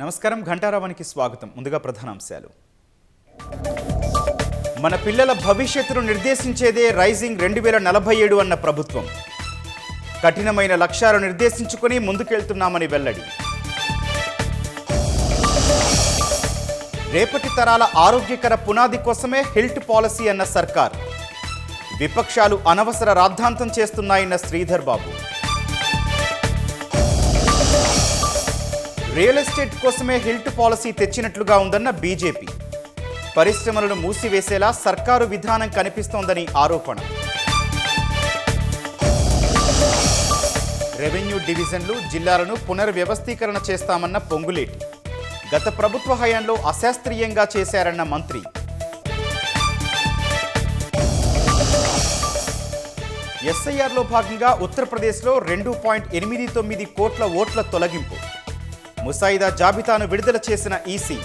నమస్కారం ఘంటారావానికి స్వాగతం. ముందుగా ప్రధానాంశాలు. మన పిల్లల భవిష్యత్తును నిర్దేశించేదే రైజింగ్ 2047 అన్న ప్రభుత్వం. కఠినమైన లక్ష్యాలు నిర్దేశించుకొని ముందుకెళ్తున్నామని వెల్లడి. రేపటి తరాల ఆరోగ్యకర పునాది కోసమే హెల్త్ పాలసీ అన్న సర్కార్. విపక్షాలు అనవసర రాద్ధాంతం చేస్తున్నాయన్న శ్రీధర్ బాబు. రియల్ ఎస్టేట్ కోసమే హెల్త్ పాలసీ తెచ్చినట్లుగా ఉందన్న బీజేపీ. పరిశ్రమలను మూసివేసేలా సర్కారు విధానం కనిపిస్తోందని ఆరోపణ. రెవెన్యూ డివిజన్లు, జిల్లాలను పునర్వ్యవస్థీకరణ చేస్తామన్న పొంగులేటి. గత ప్రభుత్వ హయాంలో అశాస్త్రీయంగా చేశారన్న మంత్రి. ఎస్ఐఆర్లో భాగంగా ఉత్తరప్రదేశ్లో 2.89 కోట్ల ఓట్ల తొలగింపు. ముసాయిదా జాబితాను విడుదల చేసిన ఈసీ.